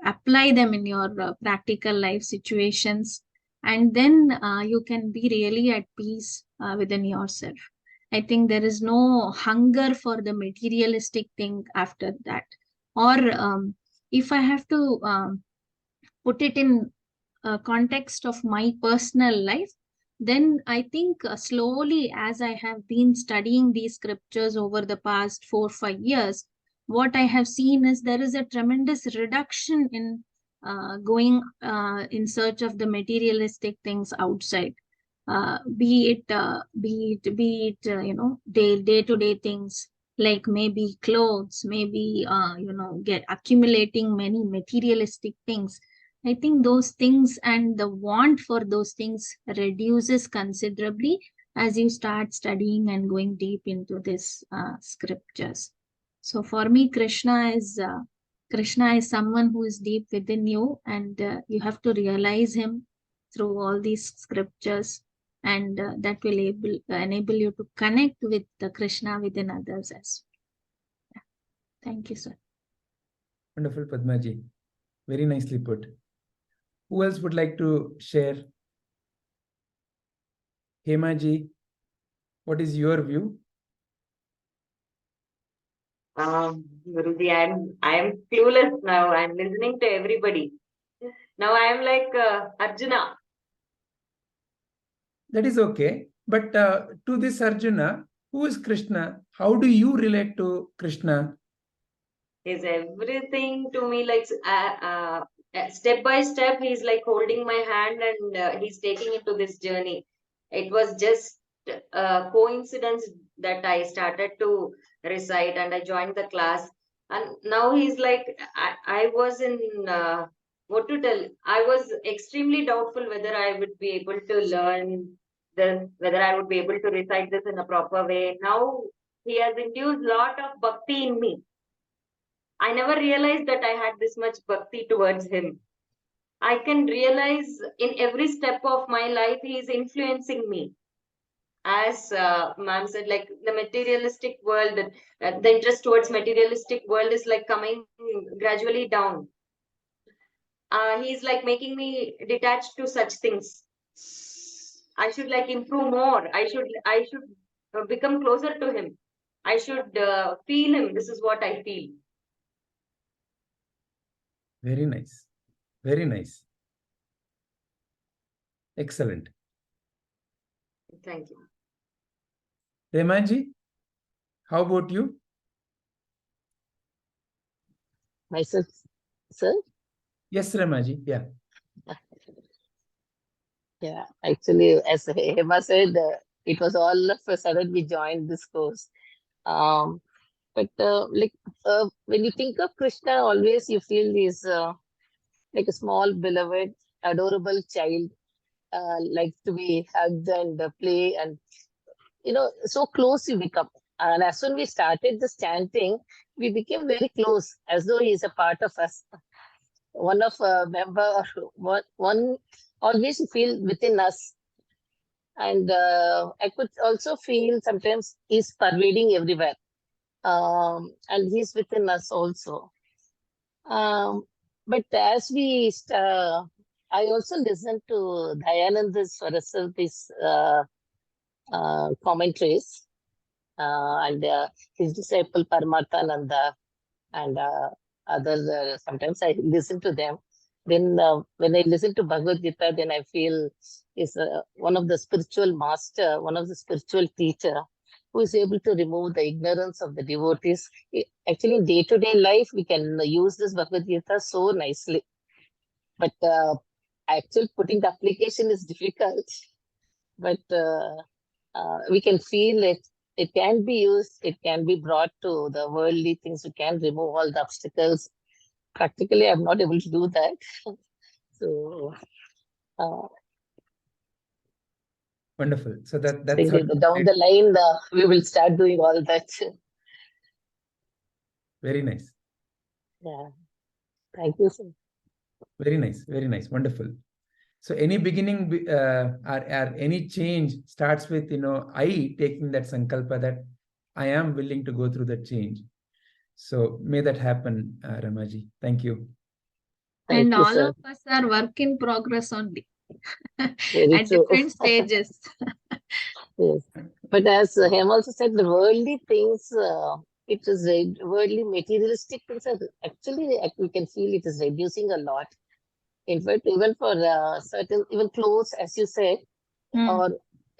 B: apply them in your practical life situations, and then you can be really at peace within yourself. I think there is no hunger for the materialistic thing after that. Or if I have to put it in context of my personal life, then I think slowly, as I have been studying these scriptures over the past 4-5 years, what I have seen is there is a tremendous reduction in going in search of the materialistic things outside. Be it day to day things like maybe clothes, maybe get accumulating many materialistic things. I think those things and the want for those things reduces considerably as you start studying and going deep into this scriptures. So for me, Krishna is someone who is deep within you, and you have to realize him through all these scriptures, and that will enable you to connect with the Krishna within others as well. Yeah. Thank you, sir.
A: Wonderful, Padmaji. Very nicely put. Who else would like to share? Hemaji, what is your view?
F: Guruji, I'm clueless now. I'm listening to everybody. Now I am like Arjuna.
A: That is okay. But to this Arjuna, who is Krishna? How do you relate to Krishna?
F: Is everything to me, like step by step. He's like holding my hand, and he's taking into this journey. It was just a coincidence that I started to recite and I joined the class, and now he's like I was in what to tell. I was extremely doubtful whether I would be able to learn this, whether I would be able to recite this in a proper way. Now he has induced lot of bhakti in me. I never realized that I had this much bhakti towards him. I can realize in every step of my life, he is influencing me. As ma'am said, like the materialistic world, the interest towards materialistic world is like coming gradually down. He's like making me detached to such things. I should like improve more. I should become closer to him. I should feel him. This is what I feel.
A: Very nice. Very nice. Excellent.
F: Thank you.
A: Remaji, how about you?
K: Myself, sir?
A: Yes, Remaji. Yeah.
K: Yeah, actually, as Hema said, it was all of a sudden we joined this course. But when you think of Krishna, always you feel he's like a small, beloved, adorable child, like to be hugged and play, and so close you become. And as soon we started this chanting, we became very close, as though he's a part of us. One of a member, one always feel within us. And I could also feel sometimes he's pervading everywhere. And he's within us also. But as I also listened to Dayananda's Saraswati's commentaries, and his disciple Paramarthananda and others. Sometimes I listen to them. Then when I listen to Bhagavad Gita, then I feel is one of the spiritual master, one of the spiritual teacher who is able to remove the ignorance of the devotees. Actually, in day-to-day life, we can use this Bhagavad Gita so nicely. But actually putting the application is difficult. But we can feel it. It can be used. It can be brought to the worldly things. We can remove all the obstacles. Practically, I'm not able to do that. So,
A: Wonderful. So that's
K: down the line, we will start doing all that.
A: Very nice.
K: Yeah. Thank you, sir.
A: Very nice. Very nice. Wonderful. So any beginning or any change starts with, I taking that sankalpa that I am willing to go through that change. So may that happen, Ramaji. Thank you.
K: Thank
B: and
K: you,
B: all
K: sir.
B: of us are work in progress only.
K: Very
B: at
K: true.
B: different stages.
K: Yes. But as Hem also said, the worldly things, it is worldly materialistic things are actually, we can feel it is reducing a lot. In fact, even for certain, even clothes, as you said, or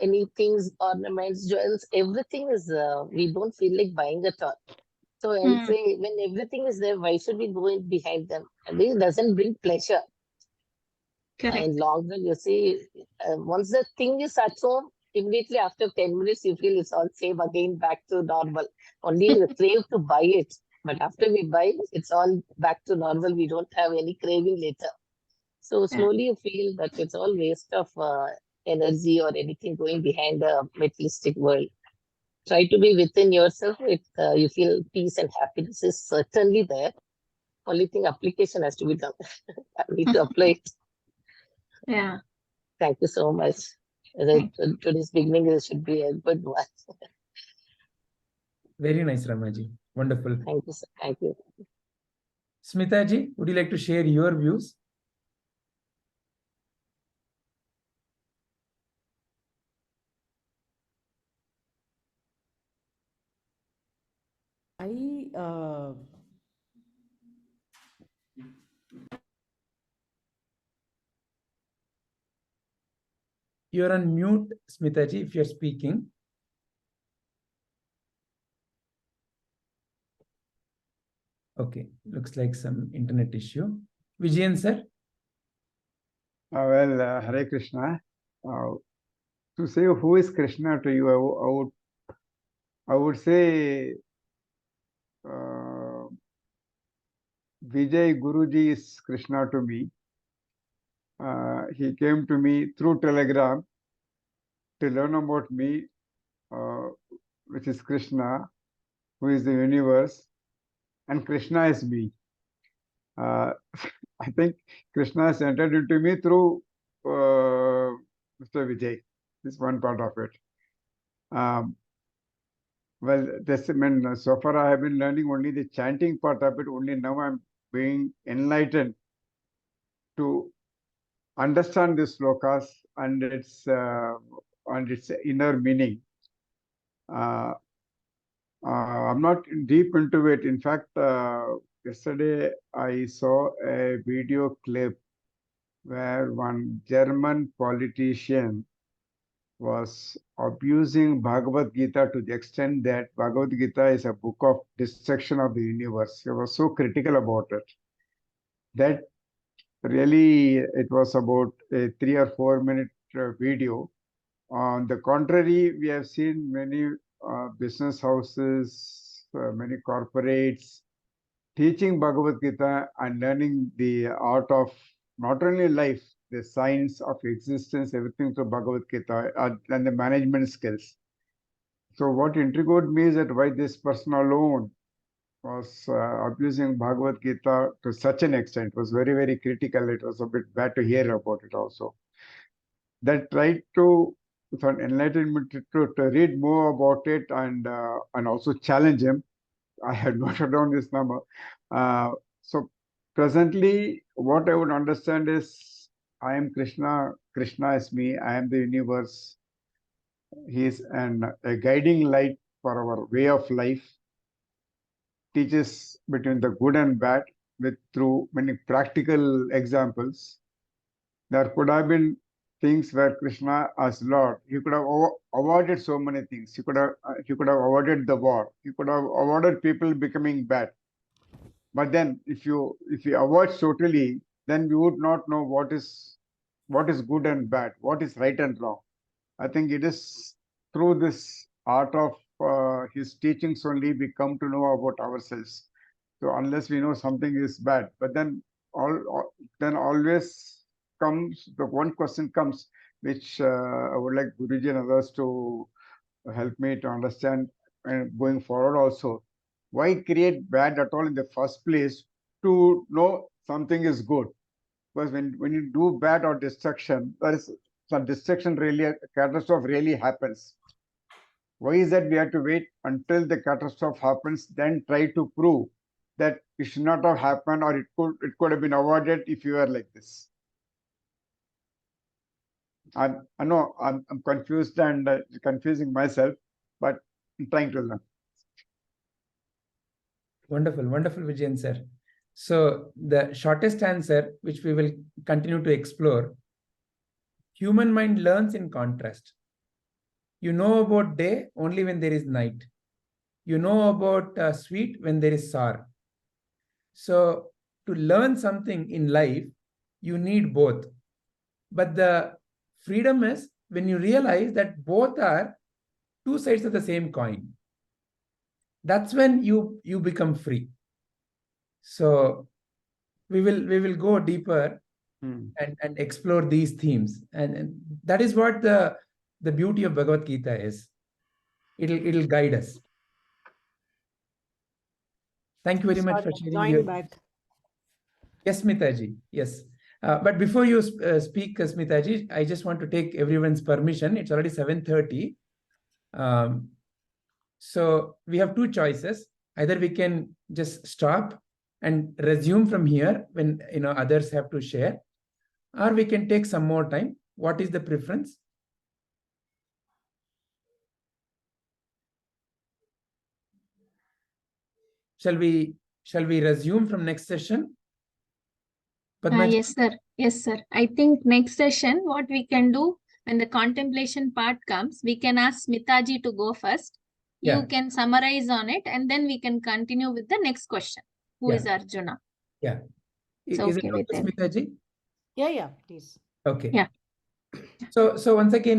K: any things, ornaments, jewels, everything is, we don't feel like buying at all. So I'll say, when everything is there, why should we go in behind them? And it doesn't bring pleasure.
B: Correct.
K: In long run, you see, once the thing is at home, immediately after 10 minutes, you feel it's all same again, back to normal. Only the crave to buy it. But after we buy, it's all back to normal. We don't have any craving later. So slowly you feel that it's all waste of energy or anything going behind the materialistic world. Try to be within yourself. You feel peace and happiness is certainly there. Only thing, application has to be done. I need to apply it.
B: Yeah.
K: Thank you so much. Today's beginning should be a good one.
A: Very nice, Ramaji. Wonderful.
K: Thank you, sir. Thank you.
A: Smitaji, would you like to share your views? You're on mute, Smitaji, if you're speaking. Okay, looks like some internet issue. Vijayan, sir?
D: Hare Krishna. To say who is Krishna to you, I would say Vijay Guruji is Krishna to me. He came to me through Telegram to learn about me, which is Krishna, who is the universe, and Krishna is me. I think Krishna has entered into me through Mr. Vijay. This is one part of it. Well, so far I have been learning only the chanting part of it. Only now I'm being enlightened to understand the shlokas and its inner meaning. I'm not deep into it. In fact, yesterday I saw a video clip where one German politician was abusing Bhagavad Gita to the extent that Bhagavad Gita is a book of destruction of the universe. He was so critical about it. That really, it was about a 3 or 4 minute video. On the contrary, we have seen many business houses, many corporates teaching Bhagavad Gita and learning the art of not only life, the science of existence, everything through Bhagavad Gita and the management skills. So what intrigued me is that why this person alone was abusing Bhagavad Gita to such an extent. It was very, very critical. It was a bit bad to hear about it also. That tried to, with an enlightenment, to read more about it and also challenge him. I had noted down this number. So presently, what I would understand is, I am Krishna, Krishna is me, I am the universe. He is a guiding light for our way of life. Teaches between the good and bad through many practical examples. There could have been things where Krishna as Lord, he could have avoided so many things. He could have avoided the war. He could have avoided people becoming bad. But then, if you avoid totally, then we would not know what is good and bad, what is right and wrong. I think it is through this art of his teachings only we come to know about ourselves. So unless we know something is bad, but then always comes the one question comes, which I would like Guruji and others to help me to understand going forward also. Why create bad at all in the first place to know something is good? Because when you do bad or destruction, there is some destruction really, a catastrophe really happens. Why is that we have to wait until the catastrophe happens, then try to prove that it should not have happened or it could have been avoided if you were like this? I know I'm confused and confusing myself, but I'm trying to learn.
A: Wonderful, wonderful, Vijayan sir. So the shortest answer, which we will continue to explore, human mind learns in contrast. You know about day only when there is night. You know about sweet when there is sour. So to learn something in life, you need both. But the freedom is when you realize that both are two sides of the same coin, that's when you become free. So we will go deeper and explore these themes, and that is what the beauty of Bhagavad Gita is. It'll guide us. Thank you very much for sharing
C: Join
A: your...
C: back.
A: Yes, Smitaji. Yes. But before you speak, Smitaji, I just want to take everyone's permission. It's already 7:30. So we have two choices. Either we can just stop and resume from here when others have to share, or we can take some more time. What is the preference? Shall we resume from next session? Padmaji?
B: Yes, sir. Yes, sir. I think next session, what we can do when the contemplation part comes, we can ask Smitaji to go first.
A: Yeah.
B: You can summarize on it, and then we can continue with the next question. Who is Arjuna?
A: Yeah.
B: It's
A: Is
B: okay
A: it
B: with
A: okay,
B: him.
A: Smitaji?
C: Yeah, please.
A: Okay.
B: Yeah.
A: So once again,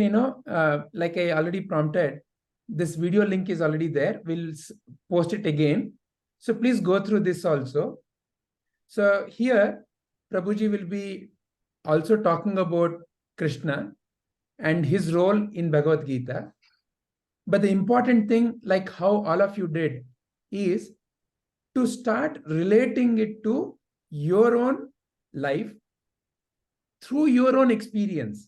A: like I already prompted, this video link is already there. We'll post it again. So please go through this also. So here, Prabhuji will be also talking about Krishna and his role in Bhagavad Gita. But the important thing, like how all of you did, is to start relating it to your own life through your own experience.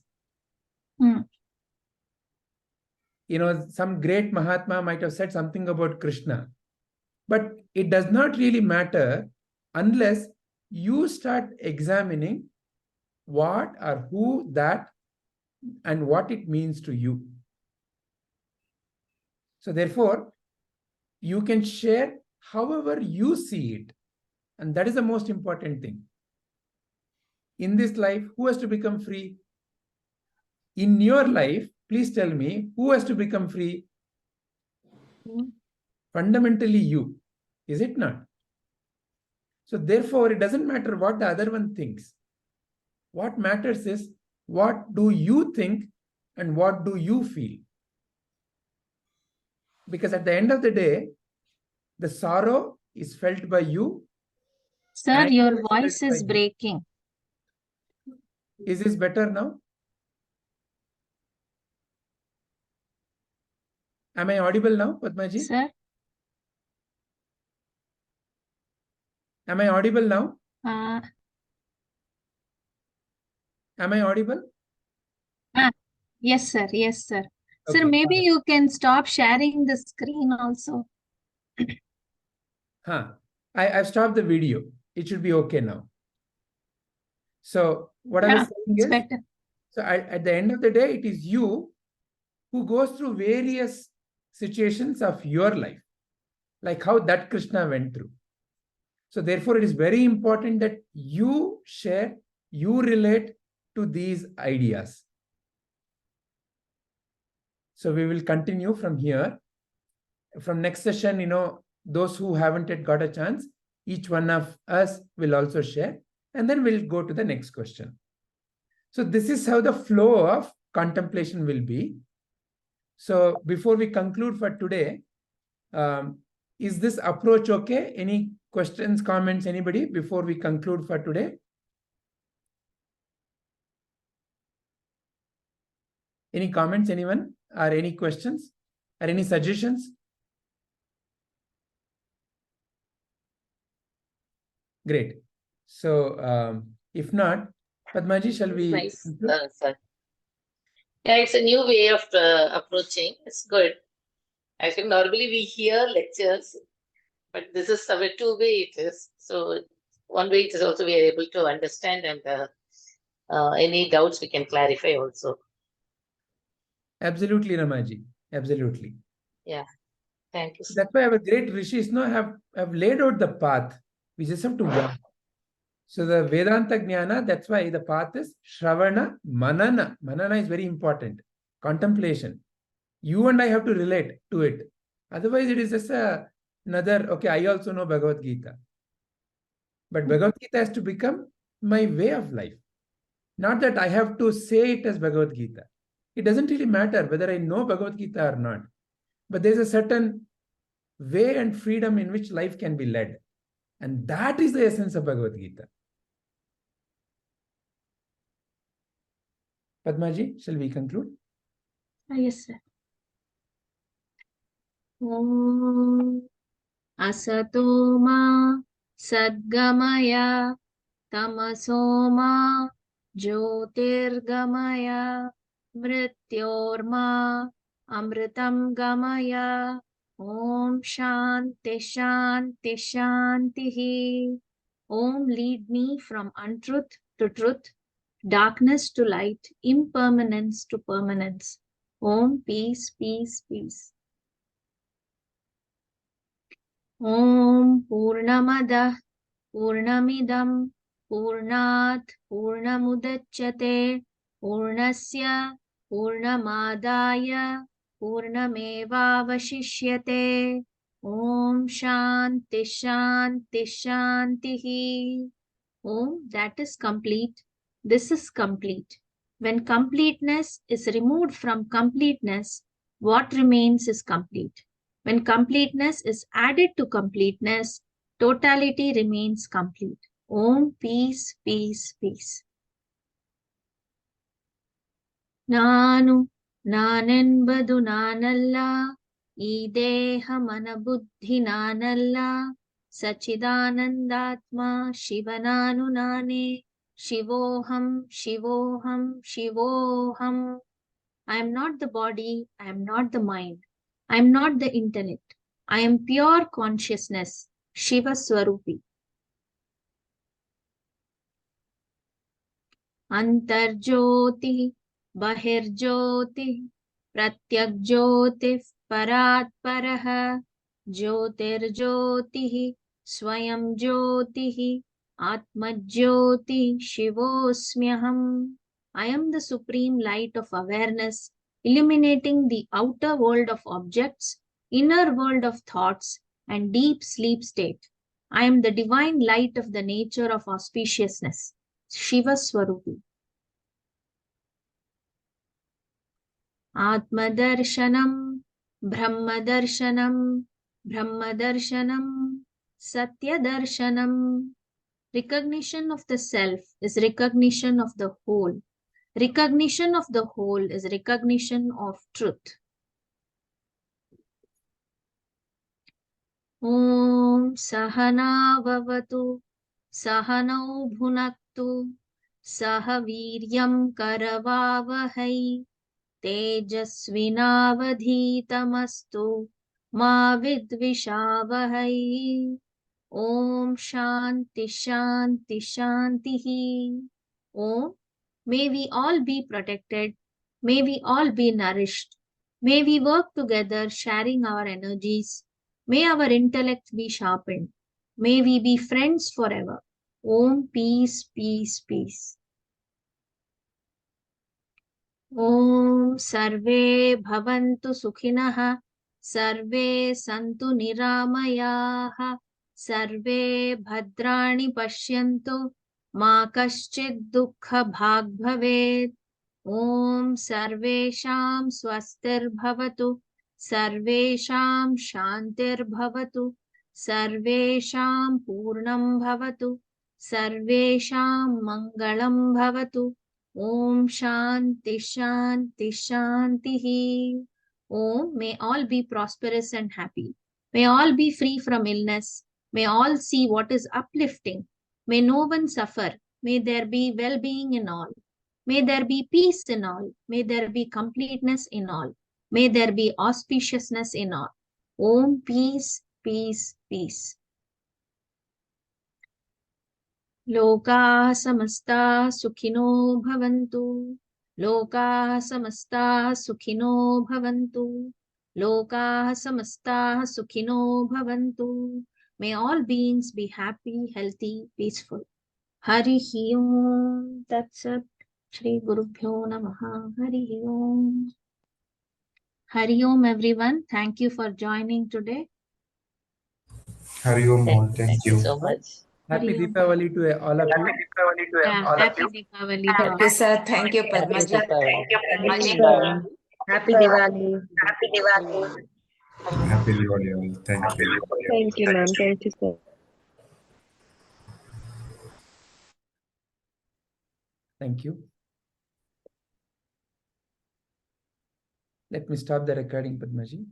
A: Some great Mahatma might have said something about Krishna, but it does not really matter unless you start examining what or who that and what it means to you. So therefore, you can share however you see it. And that is the most important thing. In this life, who has to become free? In your life, please tell me, who has to become free? Fundamentally you, is it not? So therefore, it doesn't matter what the other one thinks. What matters is, what do you think and what do you feel? Because at the end of the day, the sorrow is felt by you.
B: Sir, your voice is breaking.
A: Is this better now? Am I audible now, Padmaji?
B: Sir?
A: Am I audible now? Am I audible?
B: Yes, sir. Yes, sir.
A: Okay,
B: Sir, maybe you can stop sharing the screen also.
A: I've stopped the video. It should be okay now. So what I was saying is,
B: better.
A: So at the end of the day, it is you who goes through various situations of your life, like how that Krishna went through. So therefore, it is very important that you share, you relate to these ideas. So we will continue from here. From next session, those who haven't yet got a chance, each one of us will also share, and then we'll go to the next question. So this is how the flow of contemplation will be. So before we conclude for today, is this approach okay? Any questions, comments, anybody before we conclude for today? Any comments, anyone? Or any questions? Or any suggestions? Great. So if not, Padmaji, shall we?
K: Nice, sir. Yeah, it's a new way of approaching. It's good. I think normally we hear lectures, but this is our two-way it is. So one way it is also we are able to understand, and any doubts we can clarify also.
A: Absolutely, Ramaji. Absolutely.
K: Yeah. Thank you, sir.
A: That's why our great rishis have laid out the path. We just have to walk. So the Vedanta Jnana, that's why the path is Shravana, Manana. Manana is very important. Contemplation. You and I have to relate to it. Otherwise, it is just another, okay, I also know Bhagavad Gita. But Bhagavad Gita has to become my way of life. Not that I have to say it as Bhagavad Gita. It doesn't really matter whether I know Bhagavad Gita or not, but there's a certain way and freedom in which life can be led. And that is the essence of Bhagavad Gita. Padmaji, shall we conclude?
B: Yes, sir. Om Asato Ma Sadgamaya Tamaso Ma Jyotirgamaya Mrityorma Amritam Gamaya. Om Shanti Shanti Shantihi. Om, lead me from untruth to truth, darkness to light, impermanence to permanence. Om, peace, peace, peace. Om Purnamadah Purnamidam Purnat Purnamudachyate Purnasya Purnamadaya Purnamevavashishyate. Om Shanti Shanti Shantihi. Om, that is complete. This is complete. When completeness is removed from completeness, what remains is complete. When completeness is added to completeness, totality remains complete. Om, peace, peace, peace. Nanu, nanenbadu nanalla, ideha manabuddhi nanalla, Sachidanandatma Shivananu Nane, Shivoham, Shivoham, Shivoham. I am not the body, I am not the mind, I am not the intellect. I am pure consciousness, Shiva Swarupi. Antarjyoti, Bahirjyoti, Pratyakjyoti, Parat Paraha, Jyotirjyoti, Swayam Jyoti, Atmajyoti, Shivosmyaham. I am the supreme light of awareness, illuminating the outer world of objects, inner world of thoughts, and deep sleep state. I am the divine light of the nature of auspiciousness, Shiva Swarupi. Atmadarshanam, Brahmadarshanam, Brahmadarshanam, Satyadarshanam. Recognition of the self is recognition of the whole. Recognition of the whole is recognition of truth. Om Sahana Vavatu, Sahanau Bhunaktu, Sahaviryam Karavavahai, Tejasvinavadhitamastu, Ma Vidvishavahai. Om Shanti Shanti Shantihi. Om, may we all be protected, may we all be nourished, may we work together sharing our energies, may our intellect be sharpened, may we be friends forever. Om, peace, peace, peace. Om Sarve Bhavantu Sukhinah, Sarve Santu Niramayaha, Sarve Bhadrani Pashyantu, Ma Kaschid Dukkha Bhag Bhavet. Om Sarvesham Swastir Bhavatu, Sarvesham Shantir Bhavatu, Sarvesham Purnam Bhavatu, Sarvesham Mangalam Bhavatu. Om Shanti Shanti Shantihi. Om, may all be prosperous and happy. May all be free from illness. May all see what is uplifting. May no one suffer. May there be well-being in all. May there be peace in all. May there be completeness in all. May there be auspiciousness in all. Om, peace, peace, peace. Loka samasta sukhino bhavantu. Loka samasta sukhino bhavantu. Loka samasta sukhino bhavantu. May all beings be happy, healthy, peaceful. Hari Om. That's it. Shri Gurubhyo Namaha. Hari Om. Hari Om, everyone. Thank you for joining today.
I: Hari Om all.
K: Thank you so much.
A: Happy
B: Hari Om.
A: Deepavali to all of you.
B: Yeah, happy Deepavali to all.
H: Okay, sir. Thank you,
K: Happy
H: Padmaji.
K: Deepavali.
J: Happy Diwali.
I: Happy Diwali all. Thank you.
J: Thank you, ma'am. Thank you, sir.
A: Thank you. Let me stop the recording, Padmaji.